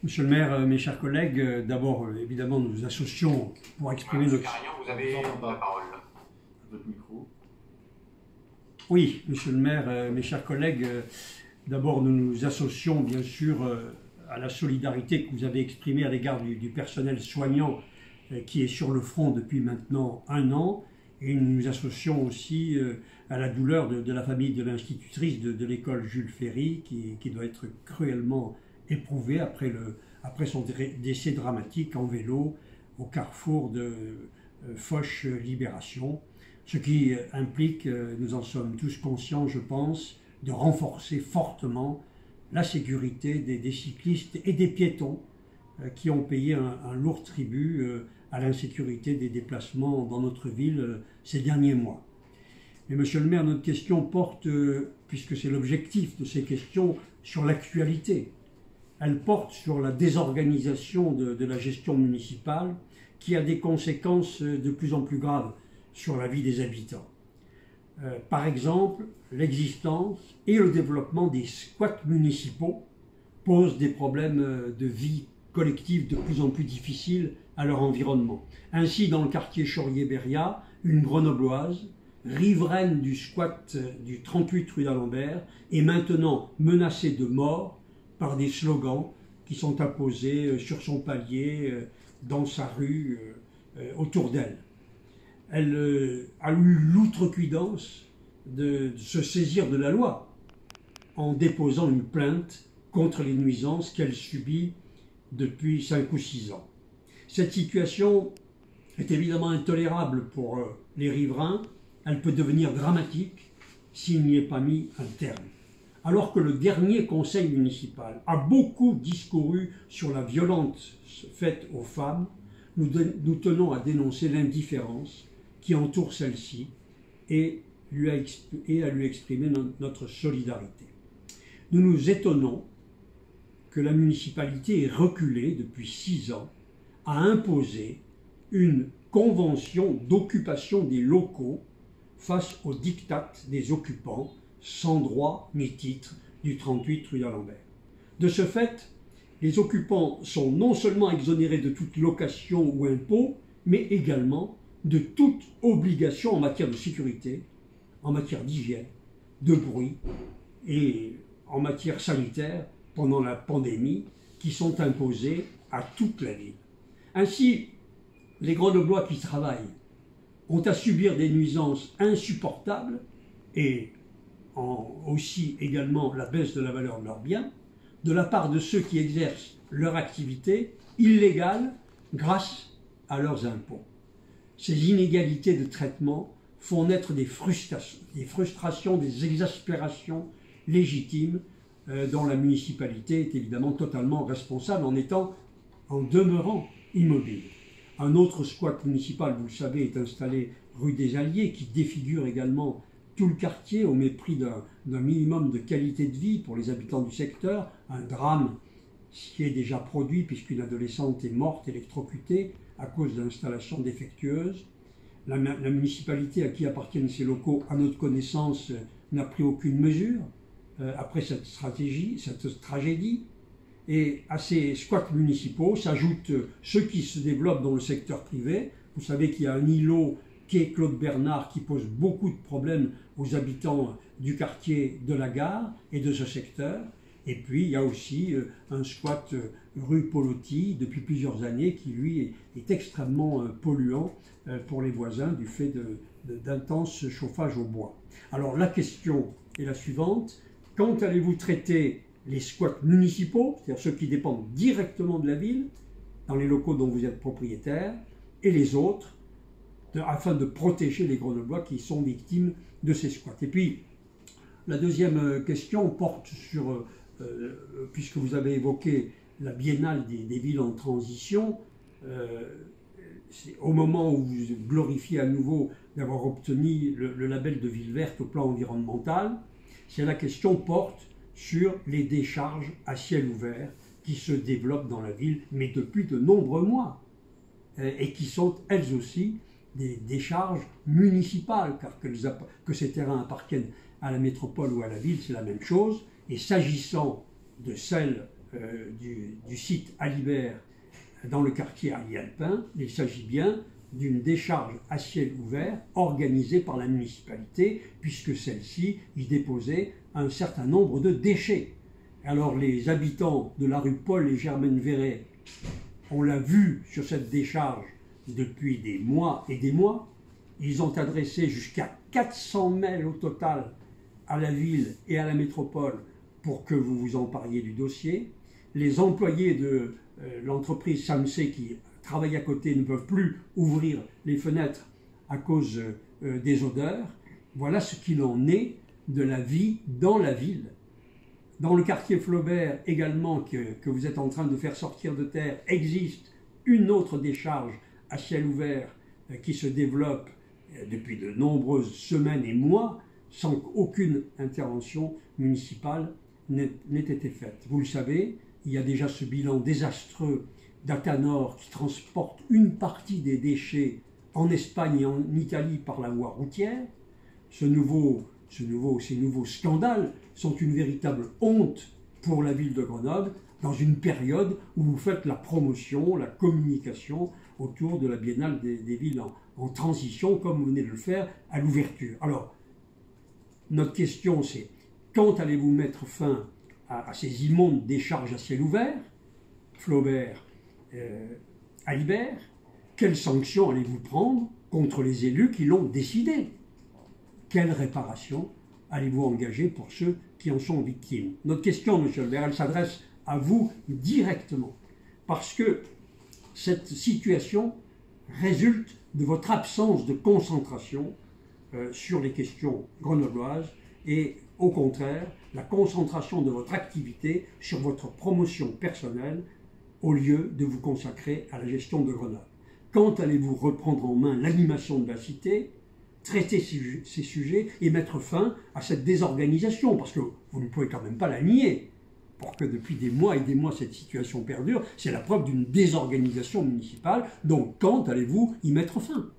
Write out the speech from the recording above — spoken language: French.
Monsieur le maire, mes chers collègues, d'abord, évidemment, nous nous associons pour exprimer Monsieur notre... Carignan, vous avez la parole. Votre micro. Oui, monsieur le maire, mes chers collègues, d'abord, nous nous associons, bien sûr, à la solidarité que vous avez exprimée à l'égard du personnel soignant qui est sur le front depuis maintenant 1 an. Et nous nous associons aussi à la douleur de la famille de l'institutrice de l'école Jules Ferry, qui doit être cruellement éprouvée après son décès dramatique en vélo au carrefour de Foch-Libération. Ce qui implique, nous en sommes tous conscients, je pense, de renforcer fortement la sécurité des cyclistes et des piétons qui ont payé un lourd tribut à l'insécurité des déplacements dans notre ville ces derniers mois. Mais monsieur le maire, notre question porte, puisque c'est l'objectif de ces questions, sur l'actualité. Elle porte sur la désorganisation de la gestion municipale qui a des conséquences de plus en plus graves sur la vie des habitants. Par exemple, l'existence et le développement des squats municipaux posent des problèmes de vie collective de plus en plus difficiles à leur environnement. Ainsi, dans le quartier Chaurier-Beria, une grenobloise, riveraine du squat du 38 rue d'Alembert, est maintenant menacée de mort par des slogans qui sont apposés sur son palier, dans sa rue, autour d'elle. Elle a eu l'outrecuidance de se saisir de la loi en déposant une plainte contre les nuisances qu'elle subit depuis 5 ou 6 ans. Cette situation est évidemment intolérable pour les riverains. Elle peut devenir dramatique s'il n'y est pas mis un terme. Alors que le dernier conseil municipal a beaucoup discouru sur la violence faite aux femmes, nous tenons à dénoncer l'indifférence qui entoure celle-ci et à lui exprimer notre solidarité. Nous nous étonnons que la municipalité ait reculé depuis 6 ans à imposer une convention d'occupation des locaux face aux diktats des occupants sans droit ni titre du 38 rue d'Alembert. De ce fait, les occupants sont non seulement exonérés de toute location ou impôt, mais également de toute obligation en matière de sécurité, en matière d'hygiène, de bruit et en matière sanitaire pendant la pandémie qui sont imposées à toute la ville. Ainsi, les Grenoblois qui travaillent ont à subir des nuisances insupportables et aussi également la baisse de la valeur de leurs biens de la part de ceux qui exercent leur activité illégale grâce à leurs impôts. Ces inégalités de traitement font naître des frustrations, des exaspérations légitimes dont la municipalité est évidemment totalement responsable en demeurant immobile. Un autre squat municipal, vous le savez, est installé rue des Alliés qui défigure également tout le quartier au mépris d'un minimum de qualité de vie pour les habitants du secteur. Un drame qui est déjà produit puisqu'une adolescente est morte électrocutée à cause d'installations défectueuses. La municipalité à qui appartiennent ces locaux, à notre connaissance, n'a pris aucune mesure après cette tragédie. Et à ces squats municipaux s'ajoutent ceux qui se développent dans le secteur privé. Vous savez qu'il y a un îlot quai Claude Bernard qui pose beaucoup de problèmes aux habitants du quartier de la Gare et de ce secteur. Et puis il y a aussi un squat rue Polotti depuis plusieurs années qui lui est extrêmement polluant pour les voisins du fait d'intenses chauffages au bois. Alors la question est la suivante: quand allez-vous traiter les squats municipaux, c'est-à-dire ceux qui dépendent directement de la ville, dans les locaux dont vous êtes propriétaire, et les autres, afin de protéger les Grenoblois qui sont victimes de ces squats? Et puis, la deuxième question porte sur, puisque vous avez évoqué la biennale des villes en transition, au moment où vous glorifiez à nouveau d'avoir obtenu le label de ville verte au plan environnemental, la question porte sur les décharges à ciel ouvert qui se développent dans la ville, mais depuis de nombreux mois, et qui sont elles aussi des décharges municipales, car que ces terrains appartiennent à la métropole ou à la ville, c'est la même chose. Et s'agissant de celles du site Alibert dans le quartier Alpin. Il s'agit bien d'une décharge à ciel ouvert organisée par la municipalité, puisque celle-ci y déposait un certain nombre de déchets. Alors les habitants de la rue Paul et Germaine Verret, on l'a vu sur cette décharge depuis des mois et des mois. Ils ont adressé jusqu'à 400 mails au total à la ville et à la métropole pour que vous vous empariez du dossier. Les employés de l'entreprise Samsé qui travaillent à côté ne peuvent plus ouvrir les fenêtres à cause des odeurs. Voilà ce qu'il en est de la vie dans la ville. Dans le quartier Flaubert également, que vous êtes en train de faire sortir de terre, existe une autre décharge à ciel ouvert qui se développe depuis de nombreuses semaines et mois sans qu'aucune intervention municipale n'ait été faite. Vous le savez, il y a déjà ce bilan désastreux d'Atanor qui transporte une partie des déchets en Espagne et en Italie par la voie routière. Ces nouveaux scandales sont une véritable honte pour la ville de Grenoble dans une période où vous faites la promotion, la communication autour de la Biennale des villes en transition, comme vous venez de le faire à l'ouverture. Alors, notre question c'est, quand allez-vous mettre fin à ces immondes décharges à ciel ouvert, Flaubert, Alibert? Quelles sanctions allez-vous prendre contre les élus qui l'ont décidé? Quelle réparation allez-vous engager pour ceux qui en sont victimes? Notre question, monsieur Albert, elle s'adresse à vous directement, parce que cette situation résulte de votre absence de concentration sur les questions grenobloises et, au contraire, la concentration de votre activité sur votre promotion personnelle au lieu de vous consacrer à la gestion de Grenoble. Quand allez-vous reprendre en main l'animation de la cité, traiter ces sujets et mettre fin à cette désorganisation? Parce que vous ne pouvez quand même pas la nier. Pour que depuis des mois et des mois cette situation perdure, c'est la preuve d'une désorganisation municipale. Donc quand allez-vous y mettre fin?